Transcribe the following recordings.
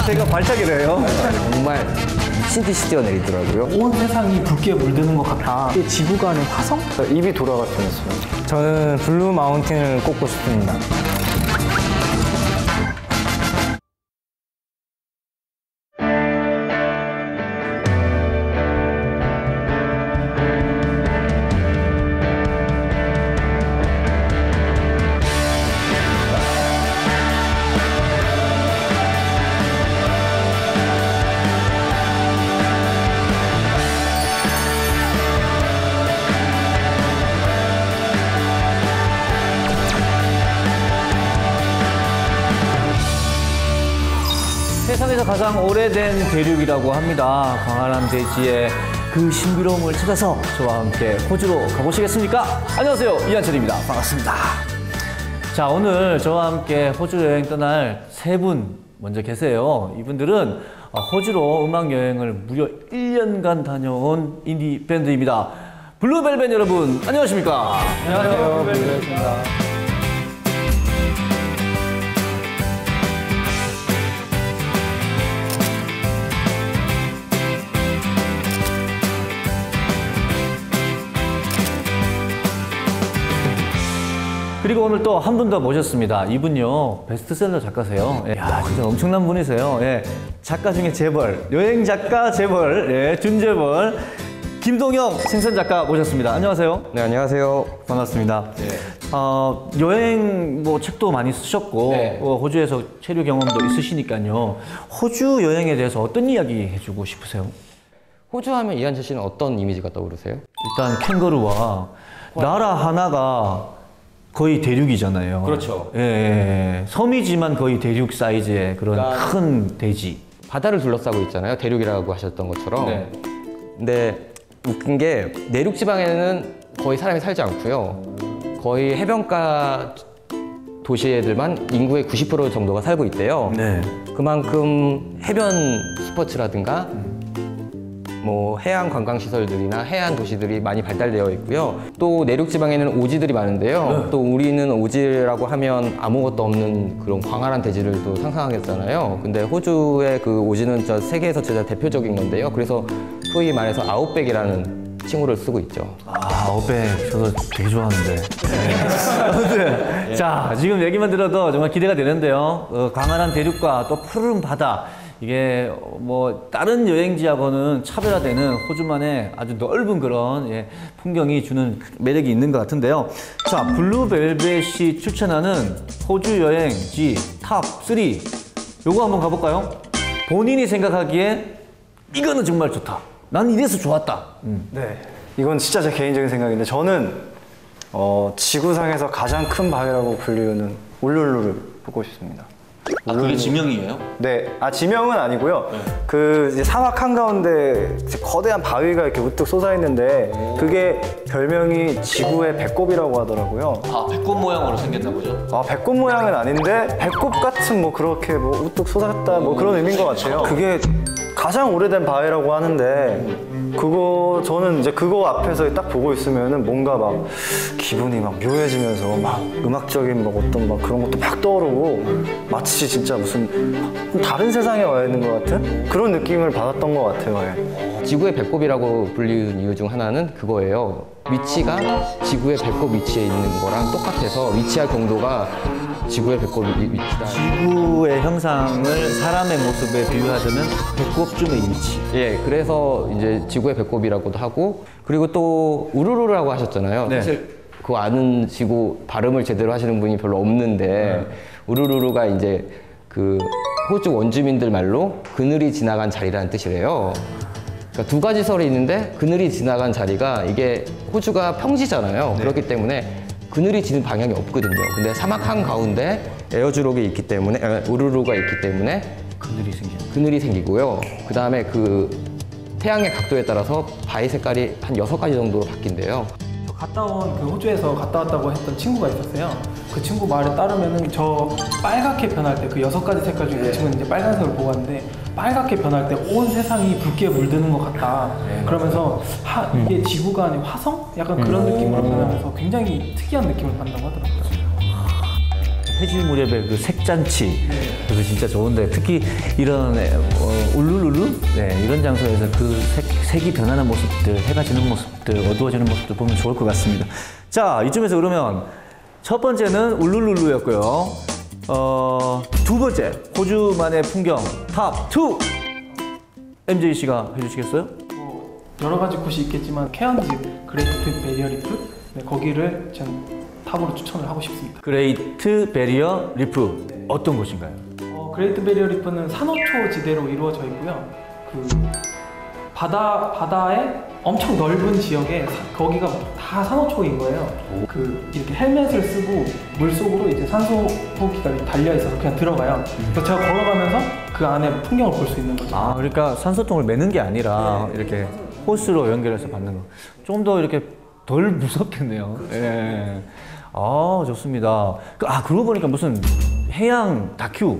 제가 발차기를 해요. 정말 미친 듯이 뛰어내리더라고요. 온 세상이 붉게 물드는 것 같다. 이게 지구가 아닌 화성? 입이 돌아갈 뻔했어요. 저는 블루 마운틴을 꼽고 싶습니다. 세상에서 가장 오래된 대륙이라고 합니다. 광활한 대지의 그 신비로움을 찾아서 저와 함께 호주로 가보시겠습니까? 안녕하세요, 이한철입니다. 반갑습니다. 자, 오늘 저와 함께 호주 여행 떠날 세 분 먼저 계세요. 이분들은 호주로 음악 여행을 무려 1년간 다녀온 인디 밴드입니다. 블루벨벳 여러분, 안녕하십니까? 안녕하세요. 블루벨벳입니다. 그리고 오늘 또 한 분 더 모셨습니다. 이분요, 베스트셀러 작가세요. 야, 진짜 엄청난 분이세요. 예, 작가 중에 재벌, 여행 작가 재벌, 예, 준재벌, 김동영 생선 작가 모셨습니다. 안녕하세요. 네, 안녕하세요. 반갑습니다. 여행 뭐 책도 많이 쓰셨고, 네. 호주에서 체류 경험도 있으시니까요. 호주 여행에 대해서 어떤 이야기 해주고 싶으세요? 호주 하면 이한철 씨는 어떤 이미지가 떠오르세요? 일단 캥거루와 나라 하나가 거의 대륙이잖아요. 그렇죠. 예, 섬이지만 거의 대륙 사이즈의 그런 큰 대지. 바다를 둘러싸고 있잖아요. 대륙이라고 하셨던 것처럼. 네. 근데 웃긴 게 내륙 지방에는 거의 사람이 살지 않고요. 거의 해변가 도시애들만 인구의 90% 정도가 살고 있대요. 네. 그만큼 해변 스포츠라든가 뭐 해양 관광 시설들이나 해안 도시들이 많이 발달되어 있고요. 또 내륙 지방에는 오지들이 많은데요. 또 우리는 오지라고 하면 아무것도 없는 그런 광활한 대지를 또 상상하겠잖아요. 근데 호주의 그 오지는 저 세계에서 진짜 대표적인 건데요. 그래서 소위 말해서 아웃백이라는 칭호를 쓰고 있죠. 아, 아웃백 저도 되게 좋아하는데. 아무튼 자, 지금 얘기만 들어도 정말 기대가 되는데요. 광활한 대륙과 또 푸른 바다. 이게 뭐 다른 여행지하고는 차별화되는 호주만의 아주 넓은 그런 풍경이 주는 매력이 있는 것 같은데요. 자, 블루벨벳이 추천하는 호주 여행지 탑 3 요거 한번 가볼까요? 본인이 생각하기에 이거는 정말 좋다. 난 이래서 좋았다. 네, 이건 진짜 제 개인적인 생각인데 저는 지구상에서 가장 큰 바위라고 불리우는 울룰루를 보고 싶습니다. 아, 그게 지명이에요? 네, 지명은 아니고요. 그 이제 사막 한가운데 거대한 바위가 이렇게 우뚝 솟아 있는데 그게 별명이 지구의 배꼽이라고 하더라고요. 아, 배꼽 모양으로 생겼나 보죠? 배꼽 모양은 아닌데 배꼽 같은 뭐 그렇게 뭐 우뚝 솟았다 뭐 그런 의미인 것 같아요. 그게 가장 오래된 바위라고 하는데 그거 저는 이제 그거 앞에서 딱 보고 있으면은 뭔가 막 기분이 막 묘해지면서 막 음악적인 막 어떤 막 그런 것도 막 떠오르고 마치 진짜 무슨 다른 세상에 와 있는 것 같은 그런 느낌을 받았던 것 같아요. 예. 지구의 배꼽이라고 불리는 이유 중 하나는 그거예요. 위치가 지구의 배꼽 위치에 있는 거랑 똑같아서 위치할 경도가 지구의 배꼽 위치다. 지구의 형상을 사람의 모습에 비유하자면 배꼽쯤의 위치. 예, 그래서 이제 지구의 배꼽이라고도 하고, 그리고 또 우루루라고 하셨잖아요. 네. 사실 그거 아는 지구 발음을 제대로 하시는 분이 별로 없는데 우루루루가 이제 그 호주 원주민들 말로 그늘이 지나간 자리라는 뜻이래요. 그러니까 두 가지 설이 있는데 그늘이 지나간 자리가 이게 호주가 평지잖아요. 네. 그렇기 때문에 그늘이 지는 방향이 없거든요. 근데 사막 한가운데 에어드롭이 있기 때문에 우루루가 있기 때문에 그늘이 생기고요. 그 다음에 그 태양의 각도에 따라서 바위 색깔이 한 6가지 정도로 바뀐대요. 갔다 온 그 호주에서 갔다 왔다고 했던 친구가 있었어요. 그 친구 말에 따르면은 저 빨갛게 변할 때 그 6가지 색깔 중에 그 친구는 이제 빨간색을 보고 왔는데 빨갛게 변할 때 온 세상이 붉게 물드는 것 같다. 그러면서 이게 지구가 아닌 화성? 약간 그런 느낌으로 변하면서 굉장히 특이한 느낌을 받는다고 하더라고요. 해질 무렵의 그 색잔치. 그거 진짜 좋은데 특히 이런 울룰룰루 네, 이런 장소에서 그 색이 변하는 모습들, 해가 지는 모습들, 어두워지는 모습들 보면 좋을 것 같습니다. 자, 이쯤에서 그러면 첫 번째는 울룰룰루였고요. 두 번째 호주만의 풍경 탑 2 MJ 씨가 해주시겠어요? 여러 가지 곳이 있겠지만 케언즈 그레이트 베리어 리프 네, 거기를 전 탑으로 추천을 하고 싶습니다. 그레이트 베리어 리프 어떤 곳인가요? 그레이트 베리어 리프는 산호초 지대로 이루어져 있고요. 그 바다에 엄청 넓은 지역에 거기가 다 산호초인 거예요. 그 이렇게 헬멧을 쓰고 물 속으로 이제 산소 호흡기가 달려 있어서 그냥 들어가요. 그래서 제가 걸어가면서 그 안에 풍경을 볼 수 있는 거죠. 아, 그러니까 산소통을 매는 게 아니라 이렇게 호스로 연결해서 받는 거. 좀 더 이렇게 덜 무섭겠네요. 예. 아, 좋습니다. 그러고 보니까 무슨 해양 다큐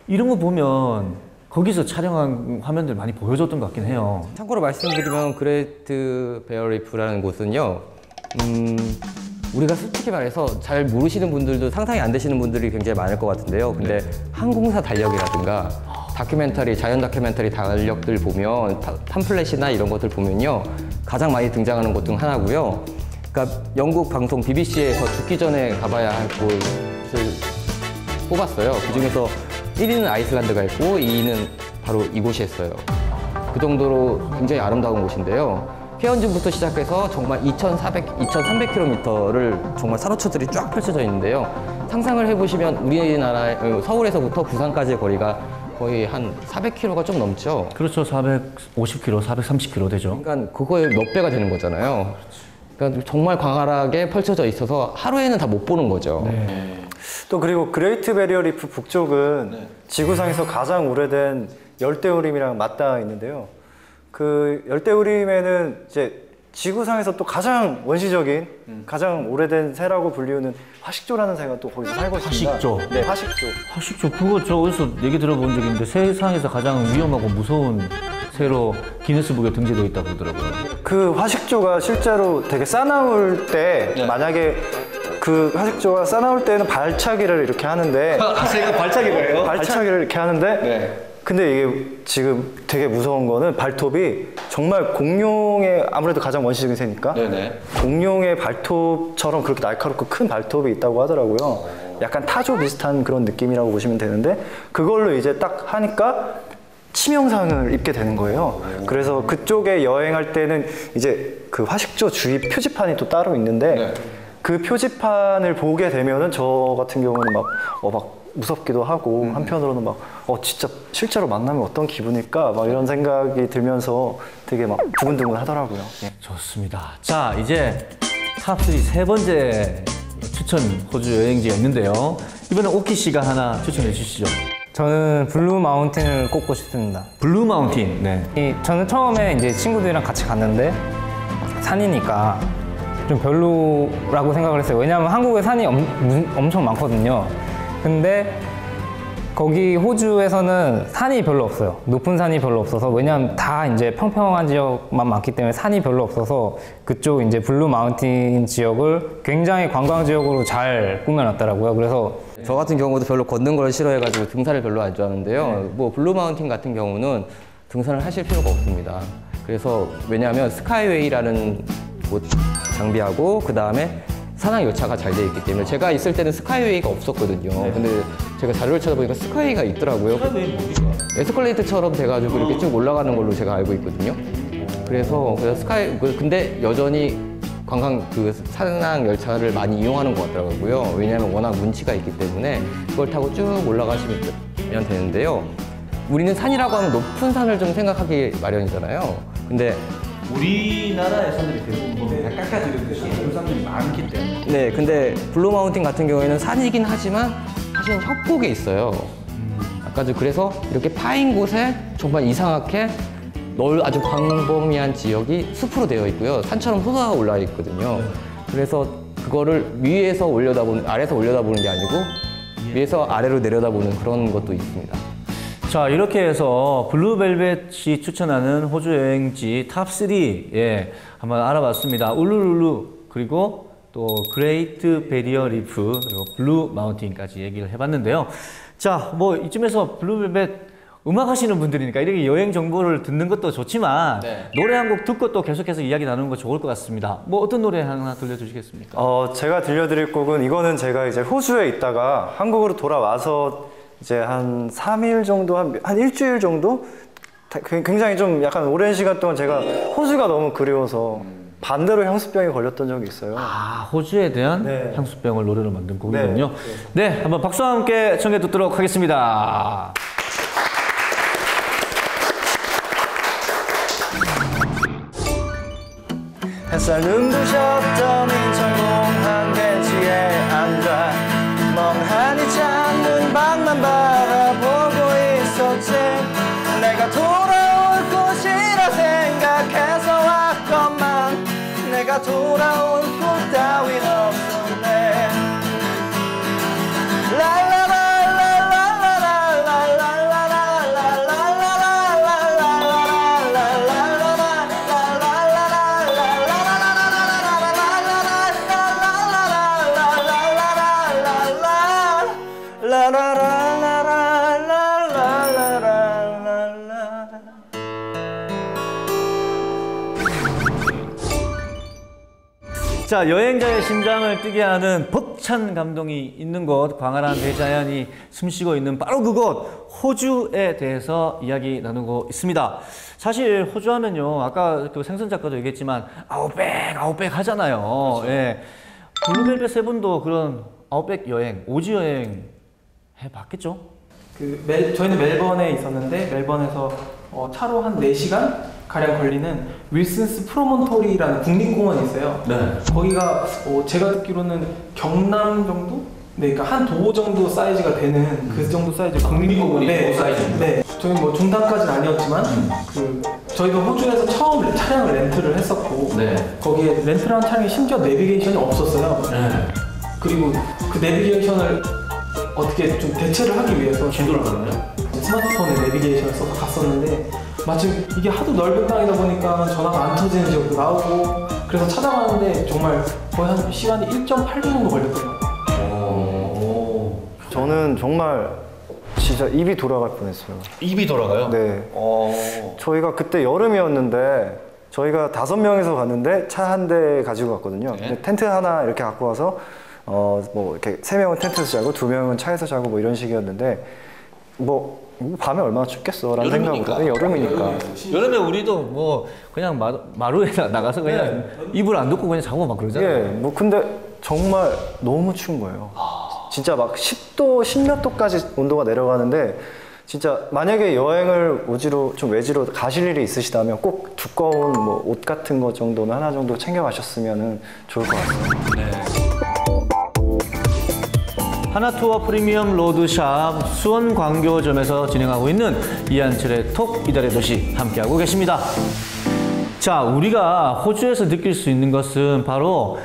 이런 거 보면 거기서 촬영한 화면들 많이 보여줬던 것 같긴 해요. 참고로 말씀드리면 그레이트 베어 리프라는 곳은요, 우리가 솔직히 말해서 잘 모르시는 분들도 상상이 안 되시는 분들이 굉장히 많을 것 같은데요. 근데 항공사 달력이라든가 다큐멘터리, 자연 다큐멘터리 달력들 보면 팜플렛이나 이런 것들 보면요, 가장 많이 등장하는 곳 중 하나고요. 그러니까 영국 방송 BBC에서 죽기 전에 가봐야 할 곳을 뽑았어요. 그 중에서 1위는 아이슬란드가 있고 2위는 바로 이곳이 했어요. 그 정도로 굉장히 아름다운 곳인데요. 케언즈부터 시작해서 정말 2,300km를 정말 산호초들이 쫙 펼쳐져 있는데요. 상상을 해보시면 우리나라 서울에서부터 부산까지의 거리가 거의 한 400km가 좀 넘죠. 그렇죠. 450km, 430km 되죠. 그러니까 그거의 몇 배가 되는 거잖아요. 그러니까 정말 광활하게 펼쳐져 있어서 하루에는 다 못 보는 거죠. 네. 또 그리고 그레이트 베리어 리프 북쪽은 지구상에서 가장 오래된 열대우림이랑 맞닿아 있는데요. 그 열대우림에는 이제 지구상에서 또 가장 원시적인, 가장 오래된 새라고 불리우는 화식조라는 새가 또 거기서 살고 있습니다. 화식조? 네, 화식조. 화식조 그거 저 어디서 얘기 들어본 적이 있는데 세상에서 가장 위험하고 무서운 새로 기네스북에 등재되어 있다고 그러더라고요. 그 화식조가 실제로 되게 싸나울 때 만약에 그 화식조가 싸나울 때는 발차기를 이렇게 하는데 새가 발차기를 해요? 발차기를 이렇게 하는데 근데 이게 지금 되게 무서운 거는 발톱이 정말 공룡의 아무래도 가장 원시적인 새니까 공룡의 발톱처럼 그렇게 날카롭고 큰 발톱이 있다고 하더라고요. 약간 타조 비슷한 그런 느낌이라고 보시면 되는데 그걸로 이제 딱 하니까 치명상을 입게 되는 거예요. 그래서 그쪽에 여행할 때는 이제 그 화식조 주위 표지판이 또 따로 있는데 그 표지판을 보게 되면은 저 같은 경우는 막 무섭기도 하고 한편으로는 막 진짜 실제로 만나면 어떤 기분일까 막 이런 생각이 들면서 되게 막 두근두근 하더라고요. 예. 좋습니다. 자, 이제 탑3 세 번째 추천 호주 여행지가 있는데요. 이번엔 오키 씨가 하나 추천해 주시죠. 저는 블루 마운틴을 꼽고 싶습니다. 블루 마운틴. 네. 저는 처음에 이제 친구들이랑 같이 갔는데 산이니까 좀 별로라고 생각을 했어요. 왜냐하면 한국에 산이 엄청 많거든요. 근데 거기 호주에서는 산이 별로 없어요. 높은 산이 별로 없어서, 왜냐하면 다 이제 평평한 지역만 많기 때문에 산이 별로 없어서 그쪽 이제 블루 마운틴 지역을 굉장히 관광 지역으로 잘 꾸며놨더라고요. 그래서 저 같은 경우도 별로 걷는 걸 싫어해가지고 등산을 별로 안 좋아하는데요. 뭐 블루 마운틴 같은 경우는 등산을 하실 필요가 없습니다. 그래서 왜냐하면 스카이웨이라는 곳 장비하고 그 다음에 산악 열차가 잘 돼 있기 때문에 제가 있을 때는 스카이웨이가 없었거든요. 근데 제가 자료를 찾아보니까 스카이가 있더라고요. 스카이웨이 뭡니까? 에스컬레이터처럼 돼가지고 이렇게 쭉 올라가는 걸로 제가 알고 있거든요. 그래서 근데 여전히 관광 그 산악 열차를 많이 이용하는 것 같더라고요. 왜냐하면 워낙 운치가 있기 때문에 그걸 타고 쭉 올라가시면 되는데요. 우리는 산이라고 하면 높은 산을 좀 생각하기 마련이잖아요. 근데 우리나라의 산들이 대부분 다 깎아지는데 그 산들이 많기 때문에. 네, 근데 블루 마운틴 같은 경우에는 산이긴 하지만 사실은 협곡에 있어요. 아까도 그래서 이렇게 파인 곳에 정말 이상하게 아주 광범위한 지역이 숲으로 되어 있고요. 산처럼 솟아 올라 있거든요. 그래서 그거를 위에서 올려다보는, 아래에서 올려다보는 게 아니고 위에서 아래로 내려다보는 그런 것도 있습니다. 자, 이렇게 해서 블루벨벳이 추천하는 호주 여행지 탑3 한번 알아봤습니다. 울룰룰루 그리고 또 그레이트 베리어 리프, 그리고 블루 마운틴까지 얘기를 해봤는데요. 자, 뭐 이쯤에서 블루벨벳 음악 하시는 분들이니까 이렇게 여행 정보를 듣는 것도 좋지만 노래 한 곡 듣고 또 계속해서 이야기 나누는 거 좋을 것 같습니다. 뭐 어떤 노래 하나 들려주시겠습니까? 제가 들려드릴 곡은 이거는 제가 이제 호주에 있다가 한국으로 돌아와서 이제 한 3일 정도, 한 일주일 정도? 굉장히 좀 약간 오랜 시간 동안 제가 호주가 너무 그리워서 반대로 향수병에 걸렸던 적이 있어요. 아, 호주에 대한 네. 향수병을 노래로 만든 곡이군요. 네, 한번 박수와 함께 청해 듣도록 하겠습니다. 햇살 눈부셨던 인천공항 벤치에 앉아 멍하니 창문 밖만 바라보고 있었지. 내가 돌아올 곳이라 생각해서 왔건만 내가 돌아올 곳 따윈 없었네. 자, 여행자의 심장을 뛰게 하는 벅찬 감동이 있는 곳, 광활한 대자연이 숨쉬고 있는 바로 그곳, 호주에 대해서 이야기 나누고 있습니다. 사실 호주 하면요, 아까 그 생선 작가도 얘기했지만 아웃백 하잖아요. 그렇죠. 예. 블루벨벳 세 분도 그런 아웃백 여행, 오지 여행 해봤겠죠? 저희는 멜번에 있었는데 멜번에서 차로 한 4시간 가량 걸리는 윌슨스 프로몬토리라는 국립공원이 있어요. 네. 거기가 제가 듣기로는 경남 정도? 네, 그러니까 한 도 정도 사이즈가 되는 그 정도 사이즈 국립공원. 네, 네. 저희 뭐 중단까지는 아니었지만 저희가 호주에서 처음 차량을 렌트를 했었고 거기에 렌트를 한 차량이 심지어 내비게이션이 없었어요. 그리고 그 내비게이션을 어떻게 좀 대체를 하기 위해서 지도를 가나요? 스마트폰에 내비게이션을 써서 갔었는데 마침 이게 하도 넓은 땅이다 보니까 전화가 안 터지는 지역도 나오고 그래서 찾아가는데 정말 거의 한 시간이 1.8분 정도 걸렸대요. 저는 정말 진짜 입이 돌아갈 뻔했어요. 입이 돌아가요? 네. 저희가 그때 여름이었는데 저희가 5명이서 갔는데 차 한 대 가지고 갔거든요. 근데 텐트 하나 이렇게 갖고 와서 뭐 이렇게 3명은 텐트에서 자고 2명은 차에서 자고 뭐 이런 식이었는데 뭐 밤에 얼마나 춥겠어 라는 생각으로. 여름이니까. 여름에 우리도 뭐 그냥 마루에 나가서 그냥 이불 안 덮고 그냥 자고 막 그러잖아요. 예, 뭐 근데 정말 너무 추운 거예요. 진짜 막 10도, 10몇 도까지 온도가 내려가는데 진짜 만약에 여행을 오지로 좀 외지로 가실 일이 있으시다면 꼭 두꺼운 뭐 옷 같은 거 정도는 하나 정도 챙겨 가셨으면 좋을 것 같습니다. 하나투어 프리미엄 로드샵 수원 광교점에서 진행하고 있는 이한철의 톡 이달의 도시 함께하고 계십니다. 자, 우리가 호주에서 느낄 수 있는 것은 바로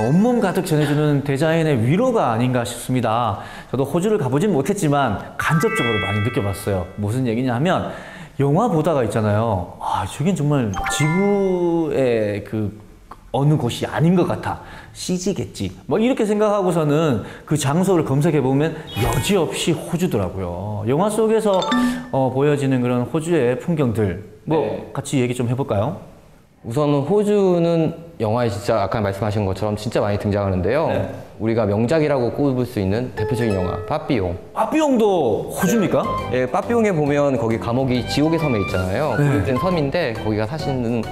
온몸 가득 전해주는 대자연의 위로가 아닌가 싶습니다. 저도 호주를 가보진 못했지만 간접적으로 많이 느껴봤어요. 무슨 얘기냐 하면 영화 보다가 있잖아요. 저긴 정말 지구의 어느 곳이 아닌 것 같아. CG겠지. 뭐 이렇게 생각하고서는 그 장소를 검색해보면 여지없이 호주더라고요. 영화 속에서 보여지는 그런 호주의 풍경들 같이 얘기 좀 해볼까요? 우선은 호주는 영화에 진짜 아까 말씀하신 것처럼 진짜 많이 등장하는데요. 우리가 명작이라고 꼽을 수 있는 대표적인 영화 빠삐용. 빠삐용도 호주입니까? 예, 빠삐용에 보면 거기 감옥이 지옥의 섬에 있잖아요. 오래된 섬인데 거기가 사실은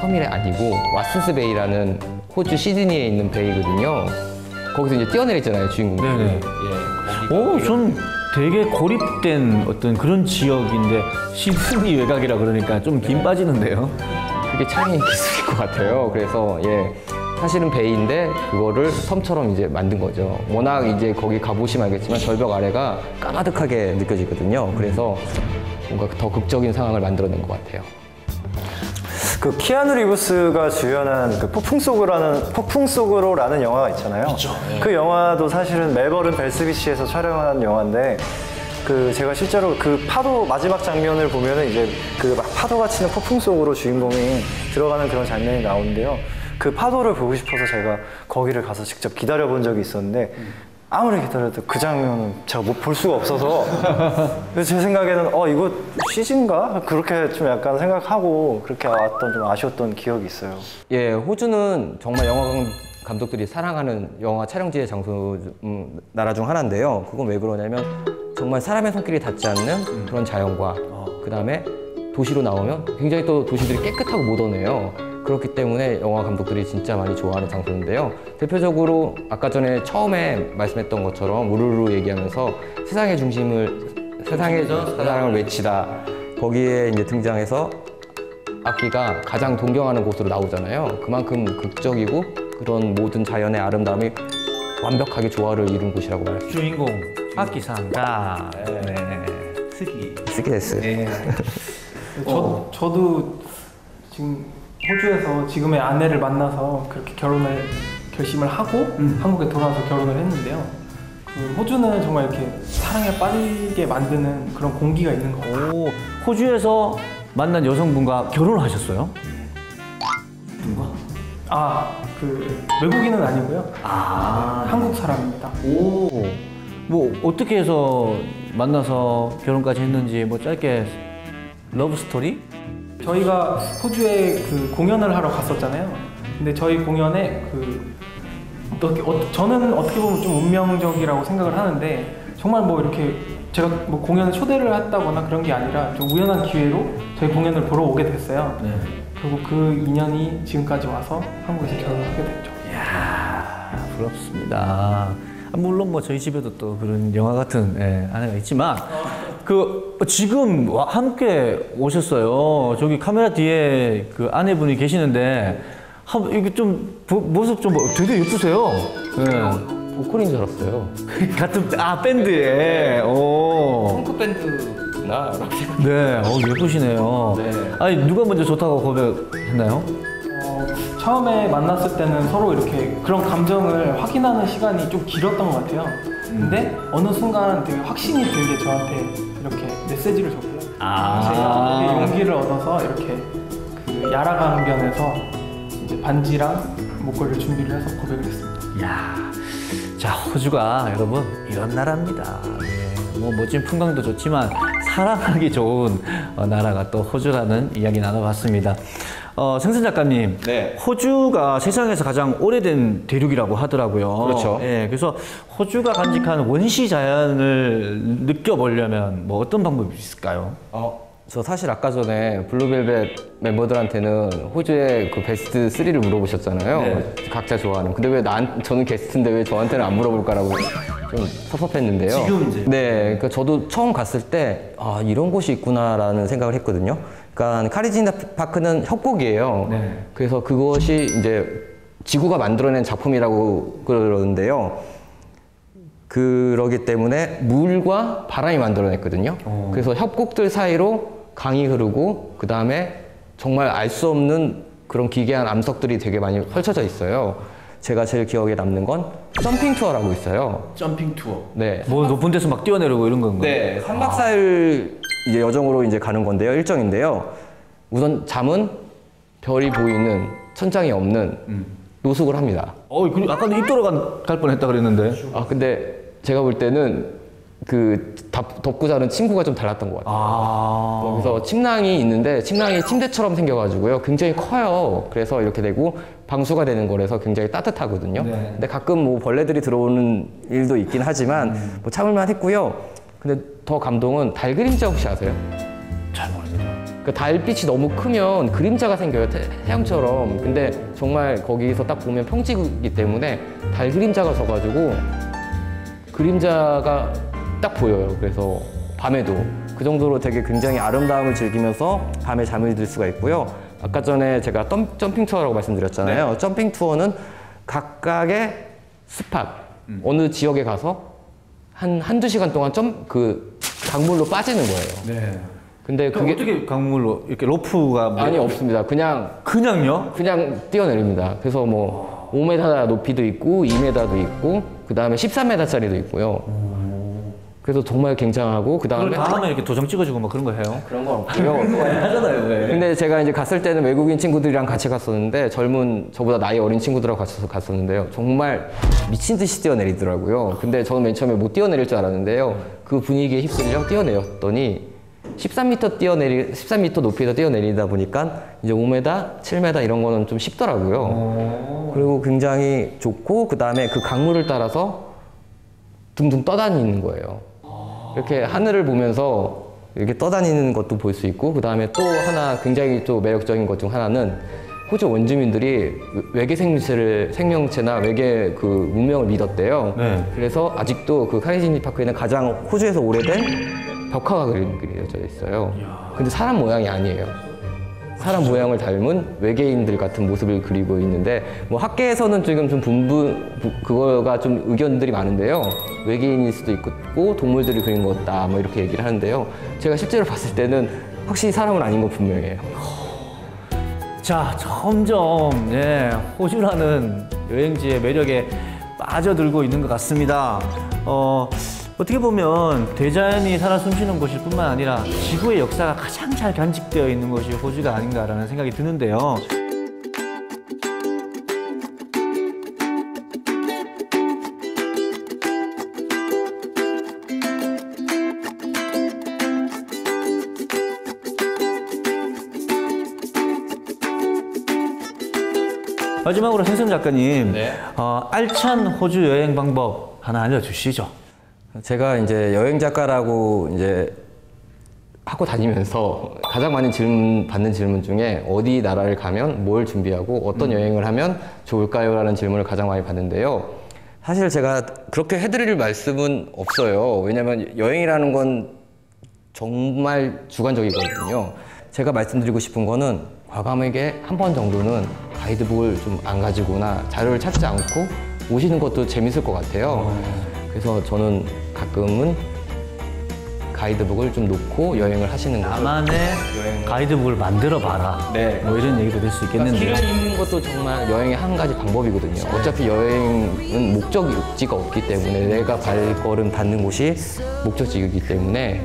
섬이 아니고 왓슨스 베이라는 호주 시드니에 있는 베이거든요. 거기서 이제 뛰어내렸잖아요, 주인공들이. 네네. 전 되게 고립된 어떤 그런 지역인데 시드니 외곽이라 그러니까 좀 김 빠지는데요. 그게 차이인 기술일 것 같아요. 그래서 사실은 베이인데 그거를 섬처럼 이제 만든 거죠. 워낙 이제 거기 가보시면 알겠지만 절벽 아래가 까마득하게 느껴지거든요. 그래서 뭔가 더 극적인 상황을 만들어낸 것 같아요. 그 키아누 리브스가 주연한 그 폭풍 속으로라는 영화가 있잖아요. 그렇죠. 그 영화도 사실은 멜버른 벨스비치에서 촬영한 영화인데 제가 실제로 그 파도 마지막 장면을 보면은 이제 그 막 파도가 치는 폭풍 속으로 주인공이 들어가는 그런 장면이 나오는데요. 그 파도를 보고 싶어서 제가 거기를 가서 직접 기다려본 적이 있었는데 아무리 기다려도 그 장면은 제가 못 볼 수가 없어서 그래서 제 생각에는 이거 CG인가? 그렇게 좀 약간 생각하고 그렇게 왔던 좀 아쉬웠던 기억이 있어요. 예, 호주는 정말 영화 감독들이 사랑하는 영화 촬영지의 장소 나라 중 하나인데요. 그건 왜 그러냐면 정말 사람의 손길이 닿지 않는 그런 자연과 그 다음에 도시로 나오면 굉장히 또 도시들이 깨끗하고 모던해요. 그렇기 때문에 영화 감독들이 진짜 많이 좋아하는 장소인데요. 대표적으로 아까 전에 처음에 말씀했던 것처럼 우르르 얘기하면서 세상의 사랑을 외치다. 거기에 이제 등장해서 악기가 가장 동경하는 곳으로 나오잖아요. 그만큼 극적이고 그런 모든 자연의 아름다움이 완벽하게 조화를 이룬 곳이라고 말할 수 있어요. 주인공 악기상가. 네. 쓰게 됐어요. 네. 저도 지금 호주에서 지금의 아내를 만나서 그렇게 결혼을 결심을 하고 한국에 돌아와서 결혼을 했는데요. 그 호주는 정말 이렇게 사랑에 빠지게 만드는 그런 공기가 있는 것 같아요. 오, 호주에서 만난 여성분과 결혼을 하셨어요? 그 외국인은 아니고요. 한국 사람입니다. 오, 뭐 어떻게 해서 만나서 결혼까지 했는지 뭐 짧게 러브 스토리? 저희가 호주에 그 공연을 하러 갔었잖아요. 근데 저희 공연에 저는 어떻게 보면 좀 운명적이라고 생각을 하는데 정말 뭐 이렇게 제가 뭐 공연에 초대를 했다거나 그런 게 아니라 좀 우연한 기회로 저희 공연을 보러 오게 됐어요. 네. 그리고 그 인연이 지금까지 와서 한국에서 결혼을 하게 됐죠. 이야, 부럽습니다. 물론 뭐 저희 집에도 또 그런 영화 같은 아내가 있지만 지금 함께 오셨어요. 저기 카메라 뒤에 그 아내분이 계시는데 이게 좀 모습 좀 되게 예쁘세요. 네. 보컬인 줄 알았어요. 같은 밴드에. 오. 펑크 밴드나 네, 예쁘시네요. 네. 아니 누가 먼저 좋다고 고백했나요? 처음에 만났을 때는 서로 이렇게 그런 감정을 확인하는 시간이 좀 길었던 것 같아요. 근데 어느 순간 되게 확신이 든 게 저한테 이렇게 메시지를 줬고요. 제가 되게 용기를 얻어서 이렇게 그 야라강변에서 이제 반지랑 목걸이를 준비를 해서 고백을 했습니다. 이야, 자 호주가 여러분 이런 나라입니다. 네, 뭐 멋진 풍광도 좋지만 사랑하기 좋은 나라가 또 호주라는 이야기 나눠봤습니다. 생선 작가님, 네. 호주가 세상에서 가장 오래된 대륙이라고 하더라고요. 그렇죠. 예, 그래서 호주가 간직한 원시 자연을 느껴보려면 뭐 어떤 방법이 있을까요? 저 사실 아까 전에 블루벨벳 멤버들한테는 호주의 그 베스트 3를 물어보셨잖아요. 네. 각자 좋아하는. 근데 왜 저는 게스트인데 왜 저한테는 안 물어볼까라고 좀 섭섭했는데요. 지금 이제. 네, 그러니까 저도 처음 갔을 때 이런 곳이 있구나라는 생각을 했거든요. 그러니까 카리지나 파크는 협곡이에요. 네. 그래서 그것이 이제 지구가 만들어낸 작품이라고 그러는데요. 그러기 때문에 물과 바람이 만들어냈거든요. 그래서 협곡들 사이로 강이 흐르고 그 다음에 정말 알 수 없는 그런 기괴한 암석들이 되게 많이 펼쳐져 있어요. 제가 제일 기억에 남는 건 점핑 투어라고 있어요. 점핑 투어. 네. 뭐 높은 데서 막 뛰어내리고 이런 건가요? 네. 3박 4일 이제 여정으로 이제 가는 건데요. 일정인데요. 우선 잠은 별이 보이는 천장이 없는 노숙을 합니다. 아까도 입 돌아갈 뻔했다 그랬는데. 근데 제가 볼 때는 그 덮고 자는 친구가 좀 달랐던 것 같아요. 그래서 침낭이 있는데 침낭이 침대처럼 생겨가지고요. 굉장히 커요. 그래서 이렇게 되고 방수가 되는 거라서 굉장히 따뜻하거든요. 네. 근데 가끔 뭐 벌레들이 들어오는 일도 있긴 하지만 뭐 참을만 했고요. 근데 더 감동은 달 그림자 혹시 아세요? 잘 모릅니다. 그 달빛이 너무 크면 그림자가 생겨요. 태양처럼. 근데 정말 거기서 딱 보면 평지이기 때문에 달 그림자가 져가지고 그림자가 딱 보여요. 그래서 밤에도 그 정도로 되게 굉장히 아름다움을 즐기면서 밤에 잠을 들 수가 있고요. 아까 전에 제가 점핑 투어라고 말씀드렸잖아요. 네. 점핑 투어는 각각의 스팟, 어느 지역에 가서 한두 시간 동안 그 강물로 빠지는 거예요. 네. 근데 그게 어떻게 강물로 이렇게 로프가 아니 없습니다. 그냥요? 그냥 뛰어내립니다. 그래서 뭐 5m 높이도 있고 2m도 있고 그 다음에 13m짜리도 있고요. 그래서 정말 굉장하고 그 그걸 다음에 다음에 이렇게 도장 찍어주고 뭐 그런 거 해요? 그런 건 없고요. 하잖아요. 왜? 근데 제가 이제 갔을 때는 외국인 친구들이랑 같이 갔었는데 젊은 저보다 나이 어린 친구들하고 같이 갔었는데요. 정말 미친 듯이 뛰어내리더라고요. 근데 저는 맨 처음에 못 뛰어내릴 줄 알았는데요. 그 분위기에 휩쓸려 뛰어내렸더니 13m 높이에서 뛰어내리다 보니까 이제 5m, 7m 이런 거는 좀 쉽더라고요. 그리고 굉장히 좋고 그 다음에 그 강물을 따라서 둥둥 떠다니는 거예요. 이렇게 하늘을 보면서 이렇게 떠다니는 것도 볼 수 있고 그 다음에 또 하나 굉장히 또 매력적인 것 중 하나는 호주 원주민들이 외계 생명체나 외계 그 문명을 믿었대요. 네. 그래서 아직도 그 카이지니 파크에는 가장 호주에서 오래된 벽화가 그려져 있어요. 근데 사람 모양이 아니에요. 사람 모양을 닮은 외계인들 같은 모습을 그리고 있는데 뭐 학계에서는 지금 좀 그거가 좀 의견들이 많은데요. 외계인일 수도 있고 동물들이 그린 거다 뭐 이렇게 얘기를 하는데요. 제가 실제로 봤을 때는 확실히 사람은 아닌 거 분명해요. 자, 점점 호주라는 여행지의 매력에 빠져들고 있는 것 같습니다. 어떻게 보면 대자연이 살아 숨쉬는 곳일 뿐만 아니라 지구의 역사가 가장 잘 간직되어 있는 곳이 호주가 아닌가라는 생각이 드는데요. 마지막으로 생선 작가님, 알찬 호주 여행 방법 하나 알려주시죠. 제가 이제 여행 작가라고 이제 하고 다니면서 가장 많이 받는 질문 중에 어디 나라를 가면 뭘 준비하고 어떤 여행을 하면 좋을까요? 라는 질문을 가장 많이 받는데요. 사실 제가 그렇게 해드릴 말씀은 없어요. 왜냐면 여행이라는 건 정말 주관적이거든요. 제가 말씀드리고 싶은 거는 과감하게 한 번 정도는 가이드북을 좀 안 가지고나 자료를 찾지 않고 오시는 것도 재밌을 것 같아요. 그래서 저는 가끔은 가이드북을 좀 놓고 여행을 하시는 거죠. 나만의 가이드북을 만들어 봐라. 네. 뭐 이런 얘기도 될 수 있겠는데요. 길을 잃는 것도 정말 여행의 한 가지 방법이거든요. 어차피 여행은 목적지가 없기 때문에 내가 발걸음 닿는 곳이 목적지이기 때문에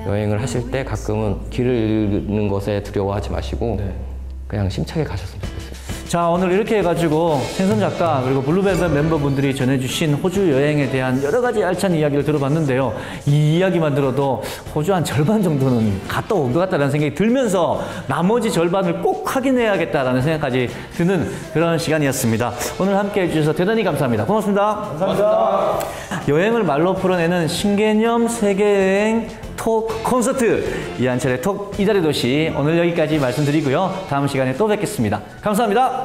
여행을 하실 때 가끔은 길을 잃는 것에 두려워하지 마시고 그냥 심차게 가셨으면 좋겠어요. 자, 오늘 이렇게 해가지고 생선 작가 그리고 블루벨벳 멤버분들이 전해주신 호주 여행에 대한 여러 가지 알찬 이야기를 들어봤는데요. 이 이야기만 들어도 호주 한 절반 정도는 갔다 온 것 같다는 생각이 들면서 나머지 절반을 꼭 확인해야겠다라는 생각까지 드는 그런 시간이었습니다. 오늘 함께 해주셔서 대단히 감사합니다. 고맙습니다. 감사합니다. 여행을 말로 풀어내는 신개념 세계여행 톡 콘서트 이한철의 톡 이달의 도시 오늘 여기까지 말씀드리고요. 다음 시간에 또 뵙겠습니다. 감사합니다.